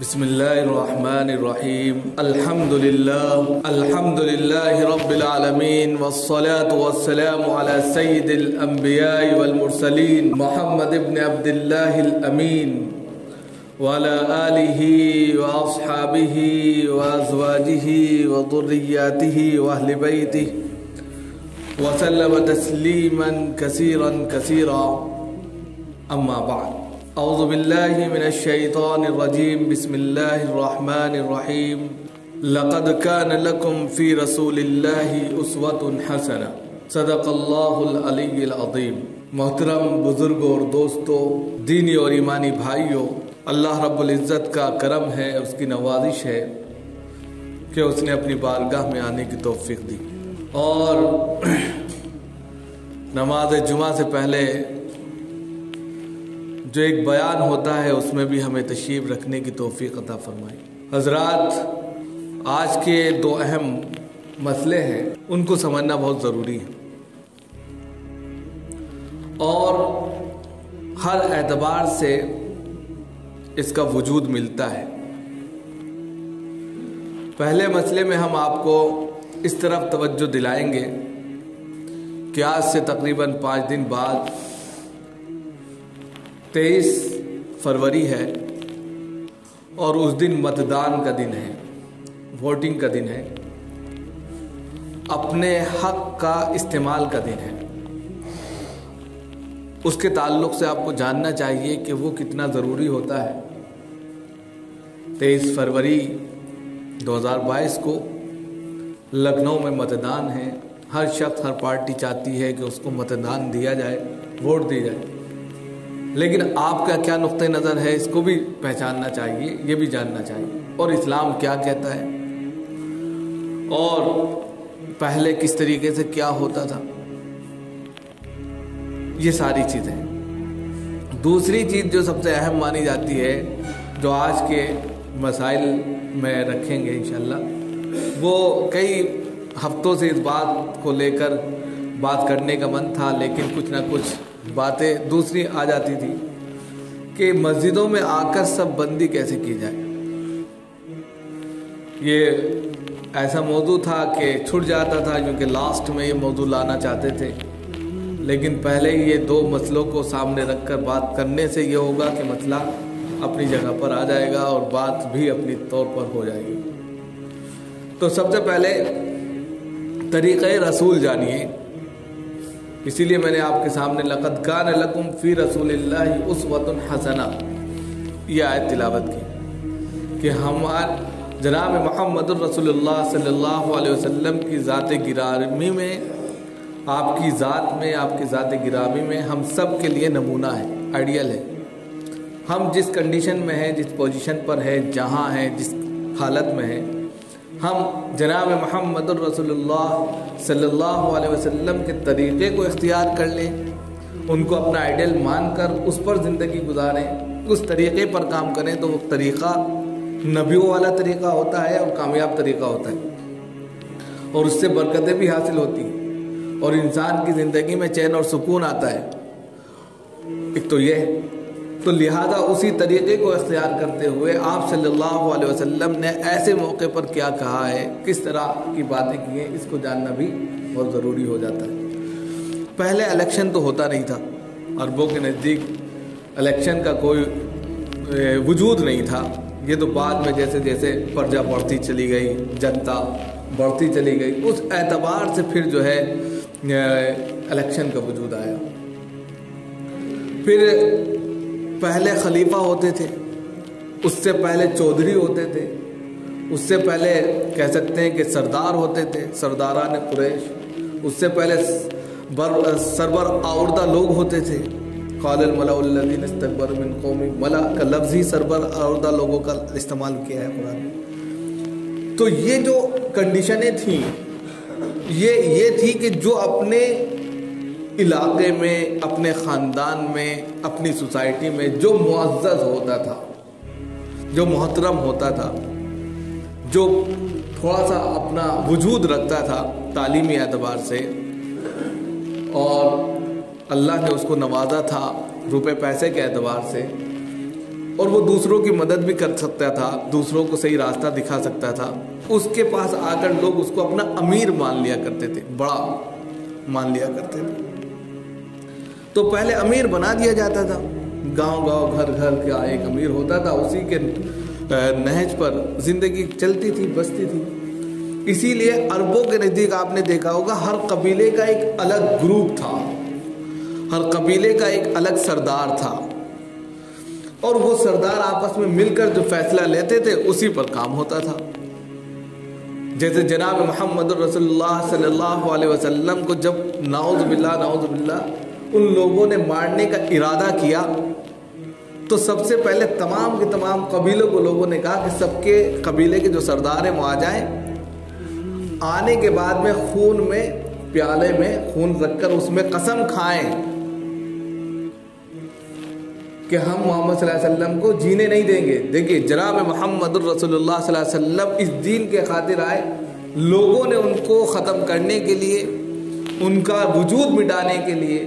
बिस्मिल्लाहिर्रहमानिर्रहीम अल्हम्दुलिल्लाहि रब्बिल आलमीन वस्सलातु वस्सलामु अला सय्यिदिल अंबिया'i वल मुरसलीन मुहम्मद इब्न अब्दिल्लाहिल अमीन व अला आलिहि व अस्हाबिहि व अज़वाजिहि व ज़ुर्रिय्यातिहि व अहलि बैतिहि व सल्लम तस्लीमन कसीरन कसीरा अम्मा बाद। औज़ु बिल्लाहि मिनश शैतानिर रजीम बिस्मिल्लाहिर रहमानिर रहीम लक़द कान लकुम फ़ी रसूलिल्लाहि उस्वतुन हसना सदक़ल्लाहुल अलीयुल अज़ीम। मोहतरम बुजुर्गों और दोस्तों, दीनी और ईमानी भाइयों, अल्लाह रब्बुल इज़्ज़त का करम है, उसकी नवाजिश है कि उसने अपनी बारगाह में आने की तौफ़ीक़ दी और नमाज जुमा से पहले जो एक बयान होता है उसमें भी हमें तशरीफ़ रखने की तौफ़ीक़ अता फरमाई। हज़रात, आज के दो अहम मसले हैं, उनको समझना बहुत ज़रूरी है और हर एतबार से इसका वजूद मिलता है। पहले मसले में हम आपको इस तरफ तवज्जो दिलाएंगे कि आज से तकरीबन 5 दिन बाद 23 फरवरी है और उस दिन मतदान का दिन है, वोटिंग का दिन है, अपने हक का इस्तेमाल का दिन है। उसके ताल्लुक से आपको जानना चाहिए कि वो कितना ज़रूरी होता है। 23 फरवरी 2022 को लखनऊ में मतदान है। हर शख्स, हर पार्टी चाहती है कि उसको मतदान दिया जाए, वोट दी जाए, लेकिन आपका क्या नुक्ते नज़र है इसको भी पहचानना चाहिए, ये भी जानना चाहिए और इस्लाम क्या कहता है और पहले किस तरीके से क्या होता था, ये सारी चीज़ें। दूसरी चीज़ जो सबसे अहम मानी जाती है, जो आज के मसाइल में रखेंगे इंशाल्लाह, वो कई हफ्तों से इस बात को लेकर बात करने का मन था, लेकिन कुछ ना कुछ बातें दूसरी आ जाती थी कि मस्जिदों में आकर सब बंदी कैसे की जाए। ये ऐसा मौजू था कि छूट जाता था, क्योंकि लास्ट में ये मौजू लाना चाहते थे, लेकिन पहले ये दो मसलों को सामने रखकर बात करने से ये होगा कि मसला अपनी जगह पर आ जाएगा और बात भी अपनी तौर पर हो जाएगी। तो सबसे पहले तरीक़े रसूल जानिए। इसीलिए मैंने आपके सामने लक़द कान लकुम फ़ी रसूलिल्लाहि उस्वतुन हसना ये आयत तिलावत की कि हमारे जनाब मुहम्मदुर रसूलुल्लाह सल्लल्लाहु अलैहि वसल्लम की ज़ात गिरामी में, आपकी ज़ात में, आपकी ज़ात गिरामी में हम सब के लिए नमूना है, आइडियल है। हम जिस कंडीशन में हैं, जिस पोजीशन पर है, जहाँ हैं, जिस हालत में हैं, हम जनाब मुहम्मद रसूलुल्लाह सल्लल्लाहु अलैहि वसल्लम के तरीक़े को इख्तियार कर लें, उनको अपना आइडियल मानकर उस पर ज़िंदगी गुजारें, उस तरीक़े पर काम करें, तो वो तरीक़ा नबियों वाला तरीक़ा होता है और कामयाब तरीक़ा होता है और उससे बरकतें भी हासिल होती हैं और इंसान की ज़िंदगी में चैन और सुकून आता है। एक तो ये, तो लिहाजा उसी तरीक़े को इख्तियार करते हुए आप सल्लल्लाहु अलैहि वसल्लम ने ऐसे मौके पर क्या कहा है, किस तरह की बातें की हैं, इसको जानना भी बहुत ज़रूरी हो जाता है। पहले इलेक्शन तो होता नहीं था, अरबों के नज़दीक इलेक्शन का कोई वजूद नहीं था। ये तो बाद में जैसे जैसे प्रजा बढ़ती चली गई, जनता बढ़ती चली गई, उस एतबार से फिर जो है इलेक्शन का वजूद आया। फिर पहले खलीफा होते थे, उससे पहले चौधरी होते थे, उससे पहले कह सकते हैं कि सरदार होते थे, सरदारान कुरैश, उससे पहले सरबर आउर्दा लोग होते थे। क़ालल मलाउल्लज़ीना इस्तकबरू मिन क़ौमी, मला का लफ्ज़ ही सरबर आउर्दा लोगों का इस्तेमाल किया है कुरान में। तो ये जो कंडीशनें थी, ये थी कि जो अपने इलाके में, अपने ख़ानदान में, अपनी सोसाइटी में जो मुअज़्ज़ज़ होता था, जो मोहतरम होता था, जो थोड़ा सा अपना वजूद रखता था तालीमी एतबार से, और अल्लाह ने उसको नवाजा था रुपए पैसे के एतबार से, और वो दूसरों की मदद भी कर सकता था, दूसरों को सही रास्ता दिखा सकता था। उसके पास आकर लोग उसको अपना अमीर मान लिया करते थे, बड़ा मान लिया करते थे। तो पहले अमीर बना दिया जाता था, गांव-गांव घर-घर का एक अमीर होता था, उसी के नहज पर जिंदगी चलती थी, बसती थी। इसीलिए अरबों के नज़दीक आपने देखा होगा हर कबीले का एक अलग ग्रुप था, हर कबीले का एक अलग सरदार था, और वो सरदार आपस में मिलकर जो फैसला लेते थे उसी पर काम होता था। जैसे जनाब मोहम्मद रसूलुल्लाह सल्लल्लाहु अलैहि वसल्लम को जब नाउज़ बिल्लाह उन लोगों ने मारने का इरादा किया, तो सबसे पहले तमाम के तमाम कबीलों को लोगों ने कहा कि सबके कबीले के जो सरदार हैं वो आ जाएं। आने के बाद में खून में, प्याले में खून रखकर उसमें कसम खाएं कि हम मोहम्मद सल्लल्लाहु अलैहि वसल्लम को जीने नहीं देंगे। देखिए, जनाब मोहम्मद रसूलुल्लाह सल्लल्लाहु अलैहि वसल्लम इस दीन के खातिर आए, लोगों ने उनको ख़त्म करने के लिए, उनका वजूद मिटाने के लिए,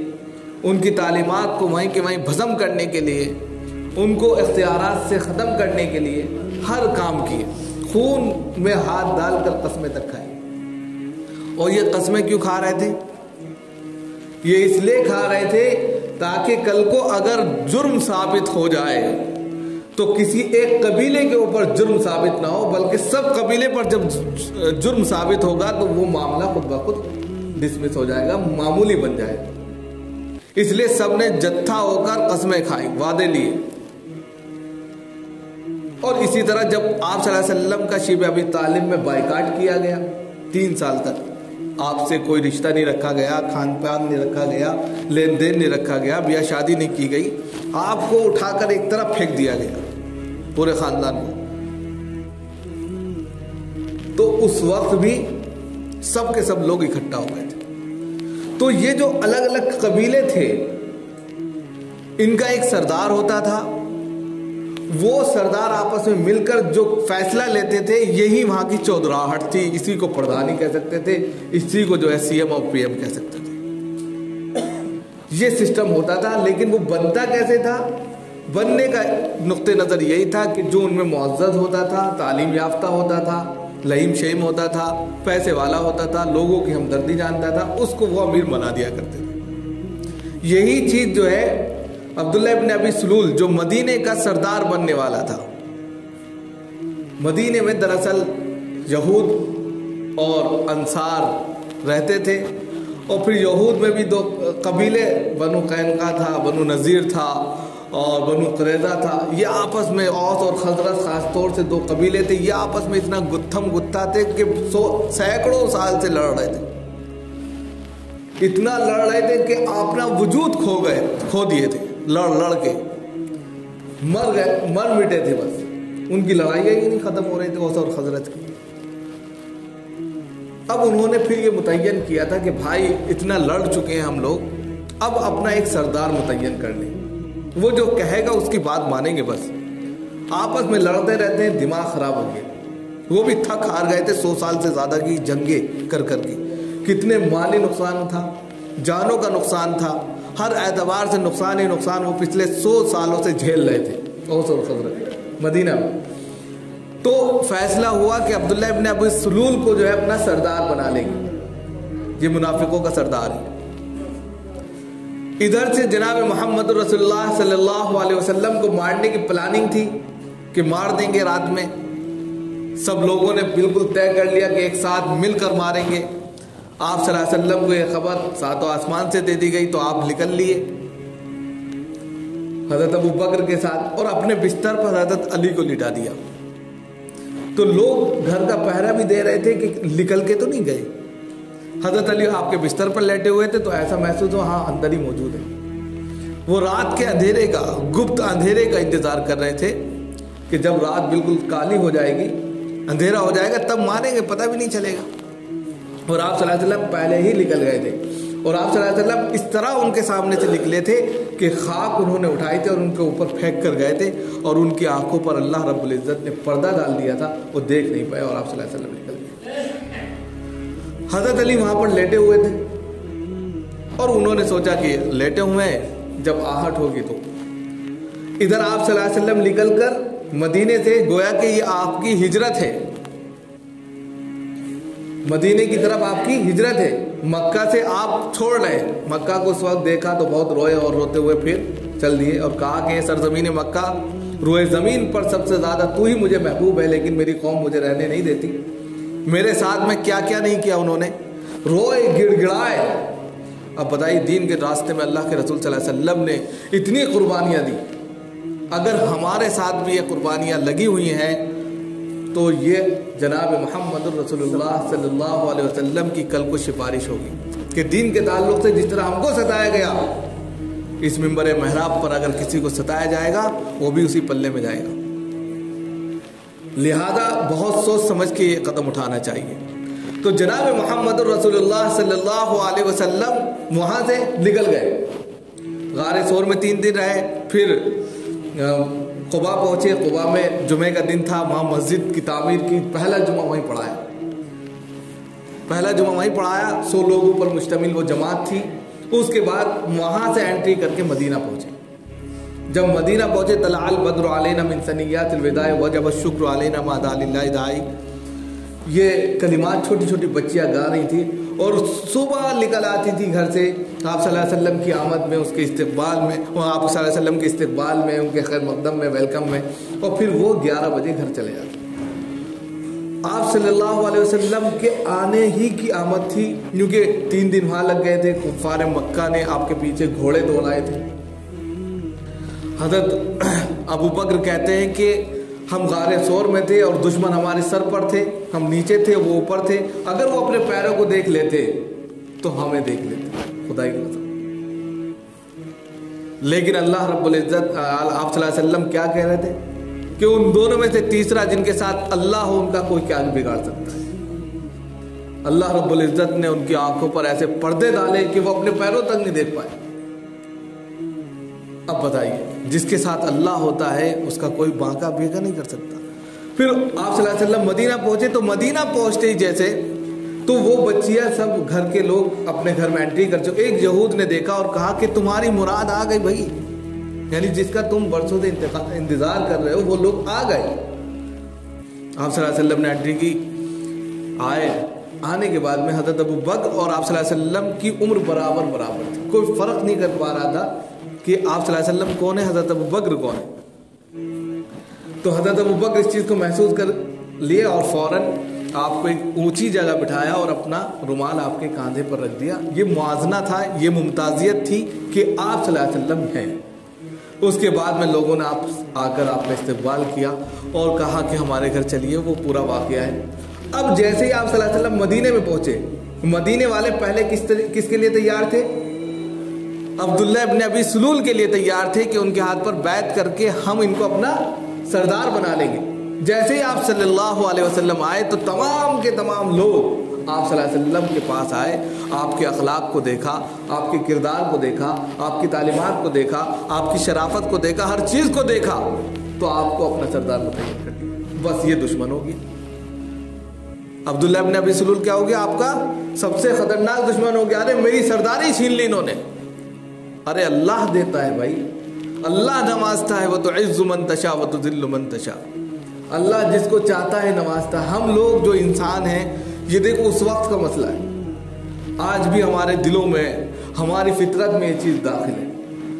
उनकी तालीमात को वहीं के वहीं भस्म करने के लिए, उनको इख्तियारात से ख़त्म करने के लिए हर काम किए, खून में हाथ डालकर कस्में तक खाई। और ये कस्में क्यों खा रहे थे? ये इसलिए खा रहे थे ताकि कल को अगर जुर्म साबित हो जाए तो किसी एक कबीले के ऊपर जुर्म साबित ना हो, बल्कि सब कबीले पर जब जुर्म साबित होगा तो वो मामला खुद ब खुद डिसमिस हो जाएगा, मामूली बन जाएगा। इसलिए सबने जत्था होकर कस्में खाई, वादे लिए। और इसी तरह जब आप सल्लल्लाहु अलैहि वसल्लम का शिब अबी तालिब में बाइकाट किया गया, 3 साल तक आपसे कोई रिश्ता नहीं रखा गया, खान पान नहीं रखा गया, लेन देन नहीं रखा गया, ब्याह शादी नहीं की गई, आपको उठाकर एक तरफ फेंक दिया गया पूरे खानदान को। तो उस वक्त भी सब के सब लोग इकट्ठा हो गए थे। तो ये जो अलग अलग कबीले थे, इनका एक सरदार होता था, वो सरदार आपस में मिलकर जो फैसला लेते थे, यही वहां की चौधराहट थी। इसी को प्रधानी कह सकते थे, इसी को जो है सीएम और पीएम कह सकते थे। ये सिस्टम होता था, लेकिन वो बनता कैसे था? बनने का नुक्ते नज़र यही था कि जो उनमें मुअज़्ज़ज़ होता था, तालीम याफ्ता होता था, लहीम शहीम होता था, पैसे वाला होता था, लोगों की हमदर्दी जानता था, उसको वो अमीर बना दिया करते थे। यही चीज़ जो है अब्दुल्लाह इब्न अबी सलूल जो मदीने का सरदार बनने वाला था, मदीने में दरअसल यहूद और अंसार रहते थे, और फिर यहूद में भी 2 कबीले, बनु कैनका था, बनु नज़ीर था और बनु कुरैज़ा था। ये आपस में, औस और खज़रज खास तौर से 2 कबीले थे, ये आपस में इतना गुत्थम गुत्था थे कि सैकड़ों साल से लड़ रहे थे। इतना लड़ रहे थे कि अपना वजूद खो दिए थे, लड़ के मर गए, मर मिटे थे। बस उनकी लड़ाइयाँ ही नहीं खत्म हो रही थी औस और खज़रज की। अब उन्होंने फिर ये मुतय्यन किया था कि भाई इतना लड़ चुके हैं हम लोग, अब अपना एक सरदार मुतय्यन कर लें, वो जो कहेगा उसकी बात मानेंगे। बस आपस में लड़ते रहते हैं, दिमाग खराब हो गया। वो भी थक हार गए थे 100 साल से ज़्यादा की जंगें कर के। कितने माली नुकसान था, जानों का नुकसान था, हर एतबार से नुकसान ही नुकसान वो पिछले 100 सालों से झेल रहे थे औस और खज़रज मदीना में। तो फैसला हुआ कि अब्दुल्लाह इब्न अबी सलूल को जो है अपना सरदार बना लेंगे, ये मुनाफिकों का सरदार है। इधर से जनाब मोहम्मद रसूलुल्लाह सल्लल्लाहु अलैहि वसल्लम को मारने की प्लानिंग थी कि मार देंगे रात में। सब लोगों ने बिल्कुल तय कर लिया कि एक साथ मिलकर मारेंगे। आप सल्लल्लाहु अलैहि वसल्लम को यह खबर 7 आसमान से दे दी गई, तो आप निकल लिए हज़रत अबू बकर के साथ, और अपने बिस्तर पर हज़रत अली को लिटा दिया। तो लोग घर का पहरा भी दे रहे थे कि निकल के तो नहीं गए। हज़रत अली आपके बिस्तर पर लेटे हुए थे, तो ऐसा महसूस हो हाँ अंदर ही मौजूद है। वो रात के अंधेरे का, गुप्त अंधेरे का इंतजार कर रहे थे कि जब रात बिल्कुल काली हो जाएगी, अंधेरा हो जाएगा, तब मारेंगे, पता भी नहीं चलेगा। और आप सल्लल्लाहु अलैहि वसल्लम पहले ही निकल गए थे, और आप सल्लल्लाहु अलैहि वसल्लम इस तरह उनके सामने से निकले थे कि खाक उन्होंने उठाए थे और उनके ऊपर फेंक कर गए थे, और उनकी आंखों पर अल्लाह रब्बुल इज़्ज़त ने पर्दा डाल दिया था, वो देख नहीं पाए, और आप सल्लल्लाहु अलैहि वसल्लम निकल गए। हज़रत अली वहाँ पर लेटे हुए थे, और उन्होंने सोचा कि लेटे हुए हैं, जब आहट होगी तो इधर आप सल्लल्लाहु अलैहि वसल्लम निकल कर मदीने से, गोया कि ये आपकी हिजरत है, मदीने की तरफ आपकी हिजरत है। मक्का से आप छोड़ रहे हैं। मक्का को उस वक्त देखा तो बहुत रोए और रोते हुए फिर चल दिए और कहा कि सरजमीन मक्का, रोए ज़मीन पर सबसे ज़्यादा तू ही मुझे महबूब है, लेकिन मेरी कौम मुझे रहने नहीं देती। मेरे साथ में क्या क्या नहीं किया उन्होंने, रोए गिड़गिड़ाए। अब बताइए, दीन के रास्ते में अल्लाह के रसूल सल्लल्लाहु अलैहि वसल्लम ने इतनी कुर्बानियाँ दी। अगर हमारे साथ भी ये कुर्बानियाँ लगी हुई हैं तो ये जनाब मोहम्मद रसूलुल्लाह सल्लल्लाहु अलैहि वसल्लम की कल को सिफारिश होगी कि दीन के ताल्लुक से जिस तरह हमको सताया गया, इस मिंबर महराब पर अगर किसी को सताया जाएगा वो भी उसी पल्ले में जाएगा। लिहाजा बहुत सोच समझ के ये कदम उठाना चाहिए। तो जनाब मोहम्मद रसूलुल्लाह सल्लल्लाहु अलैहि वसल्लम वहाँ से निकल गए, गारे सोर में 3 दिन रहे, फिर कुबा पहुँचे। कुबा में जुमे का दिन था, वहाँ मस्जिद की तामीर की, पहला जुमा वहीं पढ़ाया, पहला जुमा वहीं पढ़ाया। 100 लोगों पर मुश्तमिल वो जमात थी। उसके बाद वहाँ से एंट्री करके मदीना पहुँचे। जब मदीना पहुँचे, तलाअल बद्र अलैना मिन सनियातिल विदाई वजब शुक्र अलैना मा दालिल्लाहि दाई, ये कलिमात छोटी छोटी बच्चियाँ गा रही थी और सुबह निकल आती थी घर से आप सल्लल्लाहु अलैहि वसल्लम की आमद में, उसके इस्तकबाल में, आप सल्लल्लाहु अलैहि वसल्लम के इस्तकबाल में, उनके खैर मकदम में, वेलकम में, और फिर वो 11 बजे घर चले जाते। आप सल्लल्लाहु अलैहि वसल्लम के आने ही की आमद थी, क्योंकि 3 दिन वहाँ लग गए थे। कुफ़ार मक्का ने आपके पीछे घोड़े दौड़ाए थे। हज़रत अबू बकर कहते हैं कि हम गारे सोर में थे और दुश्मन हमारे सर पर थे, हम नीचे थे, वो ऊपर थे। अगर वो अपने पैरों को देख लेते तो हमें देख लेते, खुदा की कसम। लेकिन अल्लाह रब्बुल इज्जत, आप सल्लल्लाहु अलैहि वसल्लम क्या कह रहे थे कि उन दोनों में से तीसरा जिनके साथ अल्लाह हो, उनका कोई क्या बिगाड़ सकता है। अल्लाह रब्बुल इज्जत ने उनकी आंखों पर ऐसे पर्दे डाले कि वो अपने पैरों तक नहीं देख पाए। अब बताइए, जिसके साथ अल्लाह होता है उसका कोई बांका बेगा नहीं कर सकता। फिर आप सल्लल्लाहु अलैहि वसल्लम मदीना पहुंचे, तो मदीना पहुंचते ही जैसे तो वो बच्चियां सब घर के लोग अपने घर में एंट्री कर चुके। एक यहूद ने देखा और कहा कि तुम्हारी मुराद आ गई भाई, यानी जिसका तुम बरसों से इंतजार कर रहे हो वो लोग आ गए। आप सल्लल्लाहु अलैहि वसल्लम ने एंट्री की, आए। आने के बाद में हज़रत अबू बकर और आप सल्लल्लाहु अलैहि वसल्लम की उम्र बराबर थी, कोई फर्क नहीं कर पा रहा था कि आप सल्लल्लाहु अलैहि वसल्लम कौन है, हज़रत अबू बकर कौन है। तो हज़रत अबू बकर इस चीज़ को महसूस कर लिए और फौरन आपको एक ऊंची जगह बिठाया और अपना रुमाल आपके कांधे पर रख दिया। ये मुआजना था, ये मुमताज़ियत थी कि आप सल्लल्लाहु अलैहि वसल्लम हैं। उसके बाद में लोगों ने आकर आपका इस्तकबाल किया और कहा कि हमारे घर चलिए, वो पूरा वाक़या है। अब जैसे ही आप सल्लल्लाहु अलैहि वसल्लम मदीने में पहुंचे, मदीने वाले पहले किसके लिए तैयार थे? अब्दुल्लाह इब्न अबी सुलूल के लिए तैयार थे कि उनके हाथ पर बैत करके हम इनको अपना सरदार बना लेंगे। जैसे ही आप सल्लल्लाहु अलैहि वसल्लम आए तो तमाम के तमाम लोग आप सल्लल्लाहु अलैहि वसल्लम के पास आए, आपके अखलाक को देखा, आपके किरदार को देखा, आपकी तालीमात को देखा, आपकी शराफत को देखा, हर चीज़ को देखा, तो आपको अपना सरदार मुतय्यन कर दिया। बस ये दुश्मन होगी। अब्दुल्ला इब्न अबी सुलूल क्या हो गया? आपका सबसे खतरनाक दुश्मन हो गया। अरे मेरी सरदारी छीन ली इन्होंने। अरे अल्लाह देता है भाई, अल्लाह नवाजता है। वो तो इज़्ज़ु मन तशा व तुज़िल्लु मन तशा, अल्लाह जिसको चाहता है नवाजता। हम लोग जो इंसान हैं, ये देखो उस वक्त का मसला है। आज भी हमारे दिलों में, हमारी फितरत में ये चीज़ दाखिल है।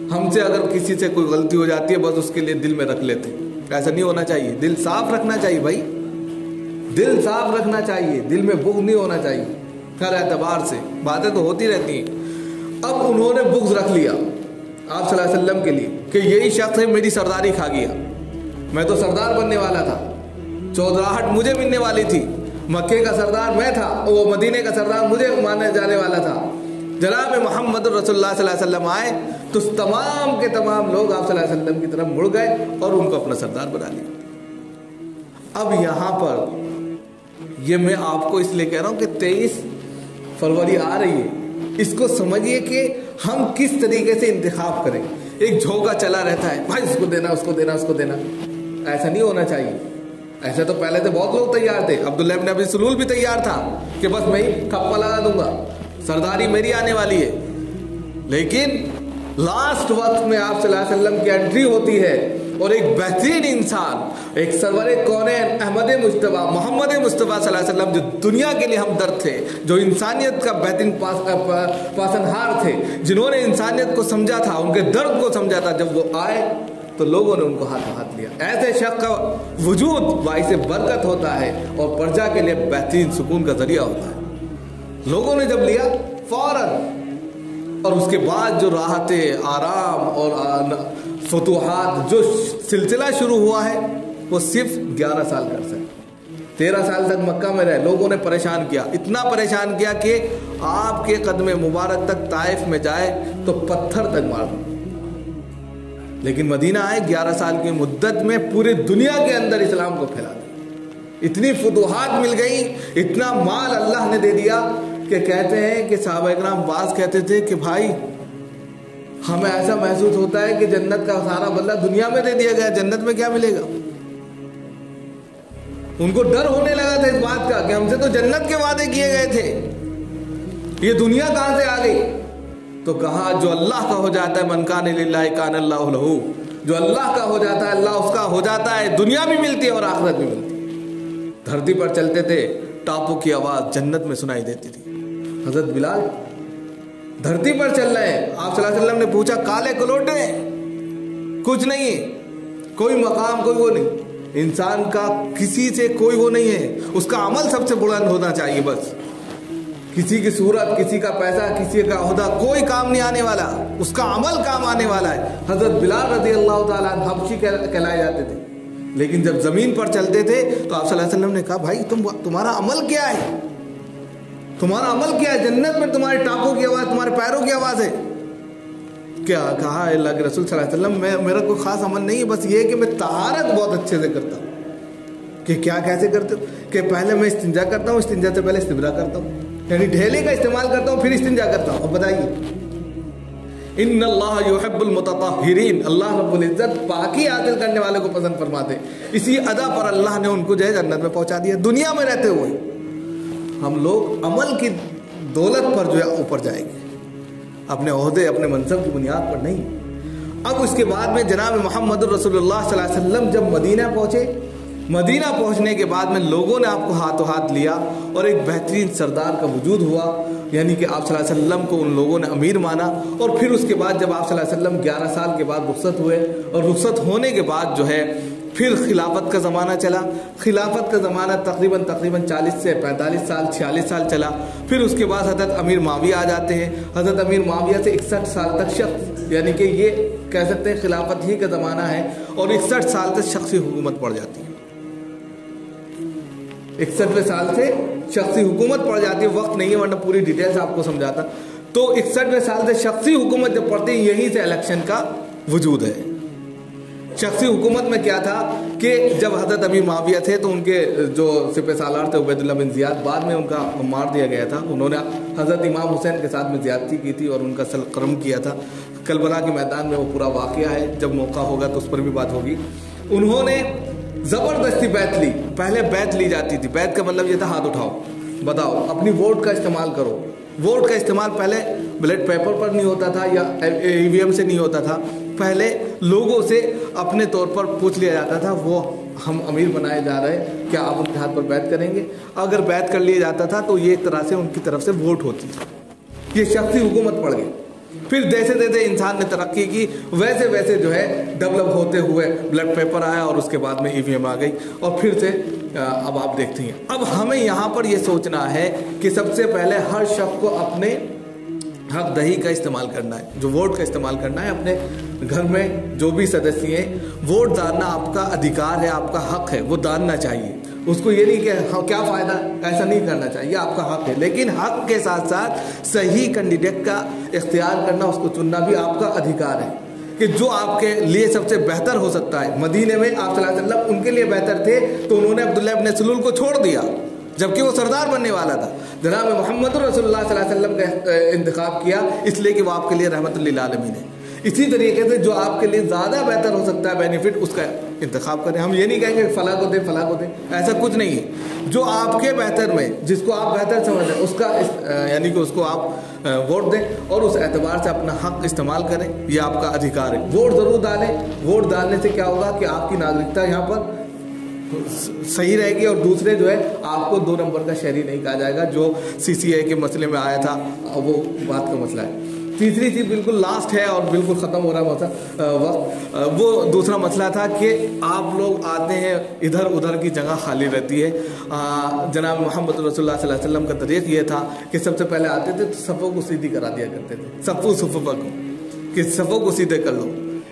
हमसे अगर किसी से कोई गलती हो जाती है, बस उसके लिए दिल में रख लेते हैं। ऐसा नहीं होना चाहिए, दिल साफ रखना चाहिए भाई, दिल साफ रखना चाहिए, दिल में बुग़्ज़ नहीं होना चाहिए। हर एतबार से बातें तो होती रहती हैं। अब उन्होंने बुग़्ज़ रख लिया आप सल्लल्लाहु अलैहि वसल्लम के लिए कि यही शख्स है, मेरी सरदारी खा गया। मैं तो सरदार बनने वाला था, चौधराहट मुझे मिलने वाली थी, मक्के का सरदार मैं था, वो मदीने का सरदार मुझे माने जाने वाला था। जनाब मोहम्मद रसूलुल्लाह सल्लल्लाहु अलैहि वसल्लम आए तो तमाम के तमाम लोग आप सल्लल्लाहु अलैहि वसल्लम की तरफ मुड़ गए और उनको अपना सरदार बना लिया। अब यहाँ पर ये मैं आपको इसलिए कह रहा हूँ कि 23 फरवरी आ रही है, इसको समझिए कि हम किस तरीके से इंतखाब करें। एक झोंका चला रहता है, भाई इसको देना, उसको देना, उसको देना। ऐसा नहीं होना चाहिए। ऐसे तो पहले तो बहुत लोग तैयार थे। अब्दुल्लाह इब्न अबी सुलूल भी तैयार था कि बस मैं ही खप्पा लगा दूंगा, सरदारी मेरी आने वाली है। लेकिन लास्ट वक्त में आप सल्लल्लाहु अलैहि वसल्लम की एंट्री होती है और एक बेहतरीन इंसान, एक सरवरे कौनैन अहमद मुस्तफ़ा मोहम्मद मुस्तफ़ा सल्लल्लाहु अलैहि वसल्लम, जो दुनिया के लिए हमदर्द थे, जो इंसानियत का बेहतरीन पासनहार थे, जिन्होंने इंसानियत को समझा था, उनके दर्द को समझा था, जब वो आए तो लोगों ने उनको हाथ लिया। ऐसे शख्स का वजूद बाइस बरकत होता है और प्रजा के लिए बेहतरीन सुकून का जरिया होता है। लोगों ने जब लिया फौरन, और उसके बाद जो राहतें, आराम और फतूहात जो सिलसिला शुरू हुआ है वो सिर्फ 11 साल का अर्सा है। 13 साल तक मक्का में रहे, लोगों ने परेशान किया, इतना परेशान किया कि आपके कदम मुबारक तक ताइफ में जाए तो पत्थर तक मार दो। लेकिन मदीना आए, 11 साल की मुद्दत में पूरी दुनिया के अंदर इस्लाम को फैला दिया। इतनी फतूहात मिल गई, इतना माल अल्लाह ने दे दिया कि कहते हैं कि सहाबा इकराम बाज कहते थे कि भाई हमें ऐसा महसूस होता है कि जन्नत का सारा बदला दुनिया में दे दिया गया, जन्नत में क्या मिलेगा। उनको डर होने लगा था इस बात का कि हमसे तो जन्नत के वादे किए गए थे, ये दुनिया कहां से आ गई। तो कहा जो अल्लाह का हो जाता है मन कान लिल्लाहि कान अल्लाहु लहू, जो अल्लाह का हो जाता है अल्लाह उसका हो जाता है, दुनिया भी मिलती है और आखिरत भी मिलती है। धरती पर चलते थे, टापों की आवाज जन्नत में सुनाई देती थी। हजरत बिलाल धरती पर चल रहे हैं, आप सल्लल्लाहु अलैहि वसल्लम ने पूछा काले कलोटे, कुछ नहीं है, कोई मकाम, कोई वो नहीं, इंसान का किसी से कोई वो नहीं है, उसका अमल सबसे बुलंद होना चाहिए। बस किसी की सूरत, किसी का पैसा, किसी का ओहदा कोई काम नहीं आने वाला, उसका अमल काम आने वाला है। हजरत बिलाल रज़ी अल्लाह ताला अन्हु हबशी कहलाए जाते थे, लेकिन जब जमीन पर चलते थे तो आप सल्लल्लाहु अलैहि वसल्लम ने कहा भाई तुम्हारा अमल क्या है, तुम्हारा अमल क्या है, जन्नत में तुम्हारे टापों की आवाज, तुम्हारे पैरों की आवाज है। क्या कहा अल्लाह के रसूल सल्लल्लाहु अलैहि वसल्लम, मेरा कोई खास अमल नहीं है, बस ये कि मैं तहारत बहुत अच्छे से करता हूँ। कि क्या कैसे करते हो, कि पहले मैं इस्तिंजा करता हूँ, इस्तिंजा से पहले इस्तिब्रा करता हूँ, यानी ढेले का इस्तेमाल करता हूँ, फिर इस्तिंजा करता हूँ। अब बताइए, इन्नल्लाह युहिब्बुल मुतताहिरीन, अल्लाह रब्बुल इज्जत पाकी हासिल करने वाले को पसंद फरमाते। इसी अदा पर अल्लाह ने उनको जो है जन्नत में पहुंचा दिया। दुनिया में रहते हुए हम लोग अमल की दौलत पर जो है ऊपर जाएंगे, अपने ओहदे, अपने मनसब की बुनियाद पर नहीं। अब उसके बाद में जनाब मोहम्मद रसूलुल्लाह सल्लल्लाहु अलैहि वसल्लम जब मदीना पहुंचे, मदीना पहुंचने के बाद में लोगों ने आपको हाथों हाथ लिया और एक बेहतरीन सरदार का वजूद हुआ, यानी कि आप सल्लल्लाहु अलैहि वसल्लम को उन लोगों ने अमीर माना। और फिर उसके बाद जब आप सल्लल्लाहु अलैहि वसल्लम 11 साल के बाद रुखसत हुए, और रुखसत होने के बाद जो है फिर खिलाफत का ज़माना चला। खिलाफत का ज़माना तकरीबन 40 से 45 साल 46 साल चला। फिर उसके बाद हज़रत अमीर माविया आ जाते हैं। हज़रत अमीर माविया से 61 साल तक शख्स, यानी कि ये कह सकते हैं खिलाफत ही का ज़माना है, और 61 साल तक शख्सी हुकूमत पड़ जाती है। 61वें साल से शख्सी हुकूमत पड़ जाती है, वक्त नहीं है वरना पूरी डिटेल्स आपको समझाता। तो 61वें साल से शख्सी हुकूमत जब पड़ती है, यहीं से इलेक्शन का वजूद है। शख्सी हुकूमत में क्या था कि जब हज़रत अमीर माविया थे तो उनके जो सिपह सालार थे उबैदुल्लाह बिन ज़ियाद, बाद में उनका मार दिया गया था। उन्होंने हज़रत इमाम हुसैन के साथ में ज़्यादती की थी और उनका सलकरम किया था। कलबला के मैदान में वो पूरा वाक़या है, जब मौका होगा तो उस पर भी बात होगी। उन्होंने ज़बरदस्ती बैत ली। पहले बैत ली जाती थी, बैत का मतलब ये था हाथ उठाओ, बताओ, अपनी वोट का इस्तेमाल करो। वोट का इस्तेमाल पहले बैलेट पेपर पर नहीं होता था या ईवीएम से नहीं होता था, पहले लोगों से अपने तौर पर पूछ लिया जाता था, वो हम अमीर बनाए जा रहे हैं, क्या आप उनके हाथ पर बैत करेंगे। अगर बैत कर लिया जाता था तो ये एक तरह से उनकी तरफ से वोट होती थी। ये शख्सी हुकूमत पड़ गई। फिर जैसे जैसे इंसान ने तरक्की की वैसे वैसे जो है डेवलप होते हुए ब्लड पेपर आया और उसके बाद में ईवीएम आ गई, और फिर से अब आप देखते हैं। अब हमें यहाँ पर यह सोचना है कि सबसे पहले हर शख्स को अपने हक दही का इस्तेमाल करना है, जो वोट का इस्तेमाल करना है। अपने घर में जो भी सदस्य हैं, वोट डालना आपका अधिकार है, आपका हक है, वो डालना चाहिए। उसको ये नहीं कि हाँ क्या फ़ायदा, ऐसा नहीं करना चाहिए, आपका हक है। लेकिन हक के साथ साथ सही कैंडिडेट का इख्तियार करना, उसको चुनना भी आपका अधिकार है कि जो आपके लिए सबसे बेहतर हो सकता है। मदीने में आप सल्लल्लाहु अलैहि वसल्लम उनके लिए बेहतर थे, तो उन्होंने अब्दुल्लाह इब्न सलूल को छोड़ दिया जबकि वो सरदार बनने वाला था। जनाब मोहम्मद रसूलुल्लाह सल्लल्लाहु अलैहि वसल्लम का इंतखाब किया, इसलिए कि वो आपके लिए रहमतुल लिल आलमीन है। इसी तरीके से जो आपके लिए ज़्यादा बेहतर हो सकता है बेनिफिट, उसका इंतखाब करें। हम ये नहीं कहेंगे फला को दें फला को दें, ऐसा कुछ नहीं है। जो आपके बेहतर में, जिसको आप बेहतर समझ रहे हैं, उसका यानी कि उसको आप वोट दें और उस एतबार से अपना हक इस्तेमाल करें, ये आपका अधिकार है। वोट ज़रूर डालें। वोट डालने से क्या होगा कि आपकी नागरिकता यहाँ पर सही रहेगी और दूसरे जो है आपको 2 नंबर का शहरी नहीं कहा जाएगा, जो CCA के मसले में आया था, वो बात का मसला है। तीसरी चीज़ बिल्कुल लास्ट है और बिल्कुल ख़त्म हो रहा वक्त, वो दूसरा मसला था कि आप लोग आते हैं, इधर उधर की जगह खाली रहती है। जनाब मोहम्मद रसूलुल्लाह सल्लल्लाहु अलैहि वसल्लम का तरीक़ ये था कि सबसे पहले आते थे तो सफ़ों को सीधी करा दिया करते थे, सफ़ू सुफ़ा को, कि सफ़ों को सीधे कर लो,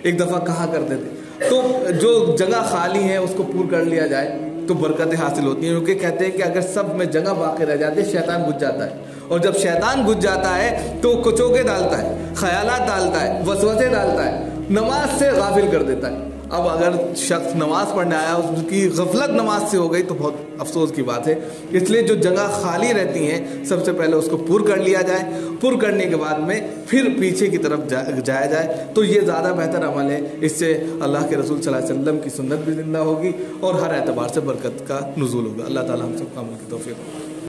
एक दफ़ा कहा करते थे। तो जो जगह खाली है उसको पूर कर लिया जाए तो बरकतें हासिल होती हैं, क्योंकि कहते हैं कि अगर सब में जगह बाकी रह जाती है शैतान घुस जाता है, और जब शैतान घुस जाता है तो कुचोके डालता है, ख्यालात डालता है, वसवसे डालता है, नमाज से गाफिल कर देता है। अब अगर शख्स नमाज पढ़ने आया, उसकी गफलत नमाज से हो गई तो बहुत अफसोस की बात है। इसलिए जो जगह खाली रहती हैं सबसे पहले उसको पुर कर लिया जाए, पुर करने के बाद में फिर पीछे की तरफ जाया जाए तो ये ज़्यादा बेहतर अमल है। इससे अल्लाह के रसूल सल्लल्लाहु अलैहि वसल्लम की सुन्नत भी जिंदा होगी और हर एतबार से बरकत का नुज़ूल होगा। अल्लाह ताला हम सबको अमल की तौफीक दे।